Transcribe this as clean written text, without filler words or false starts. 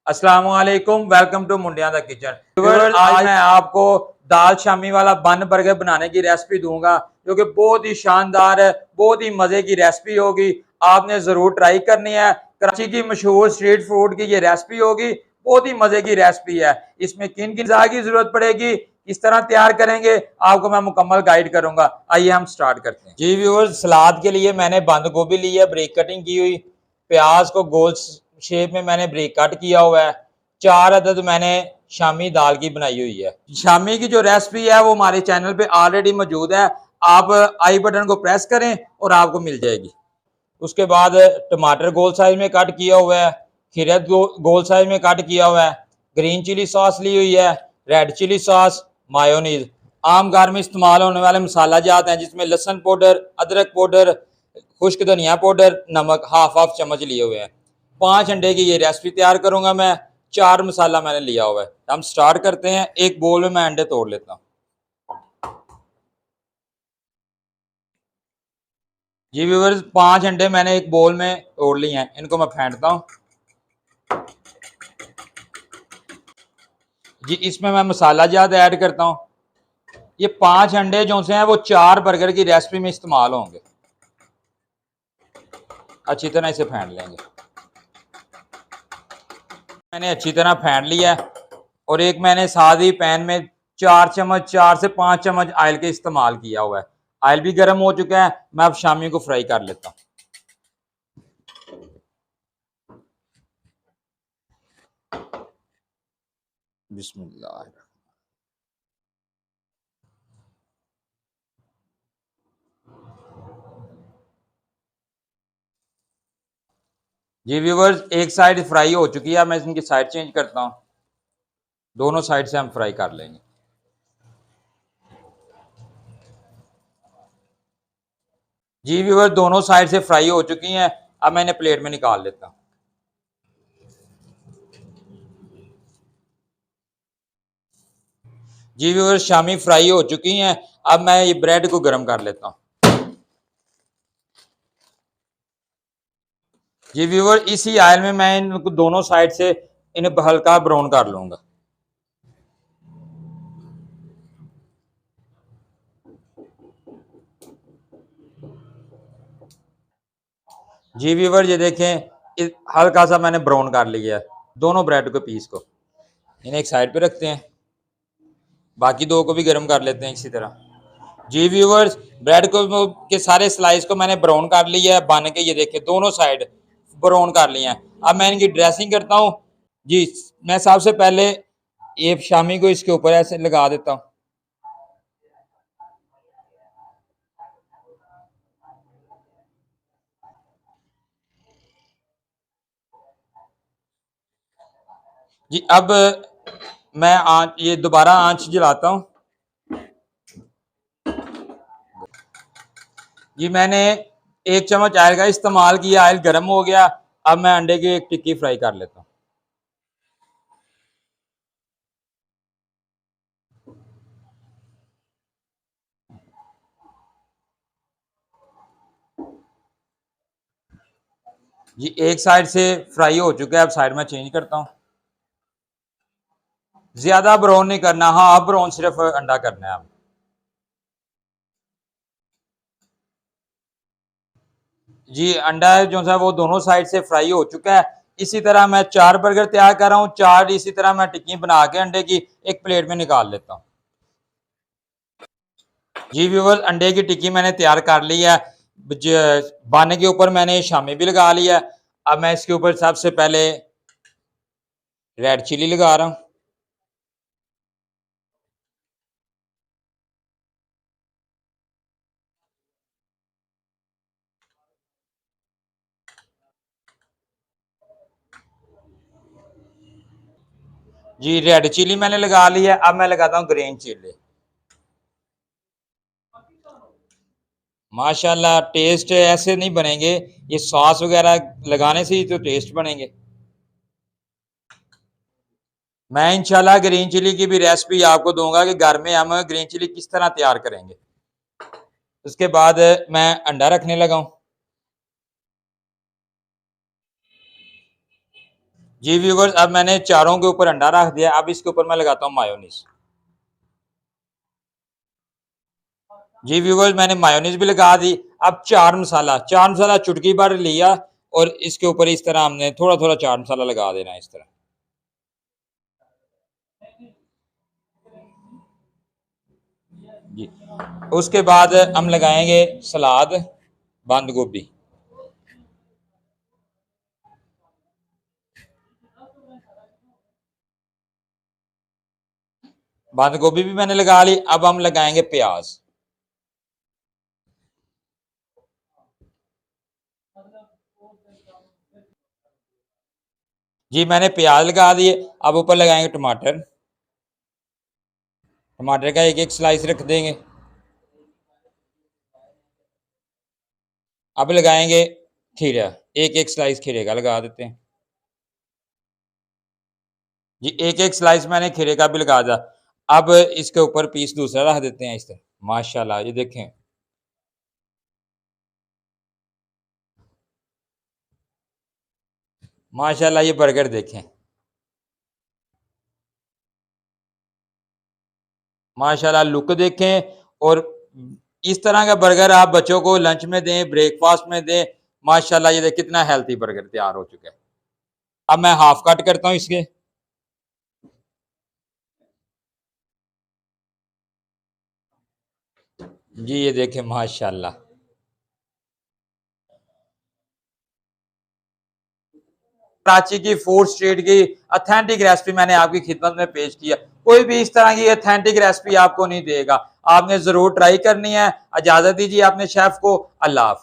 अस्सलाम वालेकुम, welcome to मुंडिया the kitchen. आज मैं आपको दाल शामी वाला बन बर्गर बनाने की रेसिपी दूंगा जो कि बहुत ही शानदार है, बहुत ही मजे की रेसिपी होगी। आपने जरूर ट्राई करनी है। कराची की मशहूर स्ट्रीट फूड की ये रेसिपी होगी, बहुत ही मजे की रेसिपी है। इसमें किन किन की जरूरत पड़ेगी, किस तरह तैयार करेंगे, आपको मैं मुकम्मल गाइड करूंगा। आइए हम स्टार्ट करते हैं। जी व्यूअर्स, सलाद के लिए मैंने बंद गोभी ली है, ब्रेक कटिंग की हुई। प्याज को गोल शेप में मैंने ब्रेक कट किया हुआ है। 4 अदद मैंने शामी दाल की बनाई हुई है। शामी की जो रेसिपी है वो हमारे चैनल पे ऑलरेडी मौजूद है, आप आई बटन को प्रेस करें और आपको मिल जाएगी। उसके बाद टमाटर गोल साइज में कट किया हुआ है, खीरा गोल साइज में कट किया हुआ है, ग्रीन चिली सॉस ली हुई है, रेड चिली सॉस, मायोनीज। आम घर में इस्तेमाल होने वाले मसाला जात हैं जिसमें लहसुन पाउडर, अदरक पाउडर, खुश्क धनिया पाउडर, नमक हाफ चम्मच लिए हुए हैं। 5 अंडे की ये रेसिपी तैयार करूंगा मैं। 4 मसाला मैंने लिया हुआ है। हम स्टार्ट करते हैं। एक बोल में मैं अंडे तोड़ लेता हूँ। जी व्यूअर्स, 5 अंडे मैंने एक बोल में तोड़ लिए हैं, इनको मैं फेंटता हूँ। जी इसमें मैं मसाला ज़्यादा ऐड करता हूँ। ये 5 अंडे जो से हैं वो 4 बर्गर की रेसिपी में इस्तेमाल होंगे। अच्छी तरह इसे फेंट लेंगे। मैंने अच्छी तरह फेंट लिया है और एक मैंने साथ ही पैन में 4 से 5 चम्मच ऑयल के इस्तेमाल किया हुआ है। ऑयल भी गर्म हो चुका है। मैं अब शामी को फ्राई कर लेता हूँ। बिस्मिल्लाह। जी व्यूवर्स, एक साइड फ्राई हो चुकी है। मैं इनकी साइड चेंज करता हूँ। दोनों साइड से हम फ्राई कर लेंगे। जी व्यूवर्स, दोनों साइड से फ्राई हो चुकी हैं। अब मैं इन्हें प्लेट में निकाल लेता हूँ। जी व्यूवर्स, शामी फ्राई हो चुकी हैं। अब मैं ये ब्रेड को गर्म कर लेता हूँ। जी व्यूवर, इसी ऑयल में मैं इनको दोनों साइड से इन्हें हल्का ब्राउन कर लूंगा। जी व्यूवर, ये देखें हल्का सा मैंने ब्राउन कर लिया है दोनों ब्रेड के पीस को। इन्हें एक साइड पे रखते हैं। बाकी दो को भी गर्म कर लेते हैं इसी तरह। जी व्यूवर्स, ब्रेड को के सारे स्लाइस को मैंने ब्राउन कर लिया है बन के। ये देखें दोनों साइड ब्राउन कर लिए हैं। अब मैं इनकी ड्रेसिंग करता हूँ। जी, मैं सबसे पहले ये शामी को इसके ऊपर ऐसे लगा देता हूँ। जी अब मैं आँच ये दोबारा आँच जलाता हूँ। जी मैंने 1 चम्मच ऑयल का इस्तेमाल किया। ऑयल गर्म हो गया। अब मैं अंडे की एक टिक्की फ्राई कर लेता हूँ। जी एक साइड से फ्राई हो चुका है। अब साइड में चेंज करता हूँ। ज्यादा ब्राउन नहीं करना, हाँ अब ब्राउन सिर्फ अंडा करना है। अब जी अंडा जो है वो दोनों साइड से फ्राई हो चुका है। इसी तरह मैं 4 बर्गर तैयार कर रहा हूँ। 4 इसी तरह मैं टिक्की बना के अंडे की एक प्लेट में निकाल लेता हूँ। जी व्यूअर्स, अंडे की टिक्की मैंने तैयार कर ली है। बाने के ऊपर मैंने शामी भी लगा लिया। अब मैं इसके ऊपर सबसे पहले रेड चिली लगा रहा हूँ। जी रेड चिली मैंने लगा ली है। अब मैं लगाता हूँ ग्रीन चिली। माशाल्लाह, टेस्ट ऐसे नहीं बनेंगे, ये सॉस वगैरह लगाने से ही तो टेस्ट बनेंगे। मैं इंशाल्लाह ग्रीन चिली की भी रेसिपी आपको दूंगा कि घर में हम ग्रीन चिली किस तरह तैयार करेंगे। उसके बाद मैं अंडा रखने लगा हूँ। जी व्यूअर्स, अब मैंने चारों के ऊपर अंडा रख दिया। अब इसके ऊपर मैं लगाता हूँ मायोनीज। जी व्यूअर्स, मैंने मायोनीज भी लगा दी। अब चाट मसाला चुटकी भर लिया और इसके ऊपर इस तरह हमने थोड़ा थोड़ा चाट मसाला लगा देना इस तरह। जी, उसके बाद हम लगाएंगे सलाद, बंद गोभी। बंद गोभी भी मैंने लगा ली। अब हम लगाएंगे प्याज। जी मैंने प्याज लगा दिए। अब ऊपर लगाएंगे टमाटर। टमाटर का एक एक स्लाइस रख देंगे। अब लगाएंगे खीरा, एक एक स्लाइस खीरे का लगा देते हैं। जी एक एक स्लाइस मैंने खीरे का भी लगा दिया। अब इसके ऊपर पीस दूसरा रख देते हैं इस तरह। माशाल्लाह, ये देखें। माशाल्लाह, ये बर्गर देखें। माशाल्लाह, लुक देखें। और इस तरह का बर्गर आप बच्चों को लंच में दें, ब्रेकफास्ट में दें। माशाल्लाह, ये देख कितना हेल्थी बर्गर तैयार हो चुका है। अब मैं हाफ कट करता हूँ इसके। जी ये देखें माशाल्लाह। कराची की फूड स्ट्रीट की ऑथेंटिक रेसिपी मैंने आपकी खिदमत में पेश किया। कोई भी इस तरह की ऑथेंटिक रेसिपी आपको नहीं देगा। आपने जरूर ट्राई करनी है। इजाजत दीजिए अपने शेफ को। अल्लाह हाफ़िज़।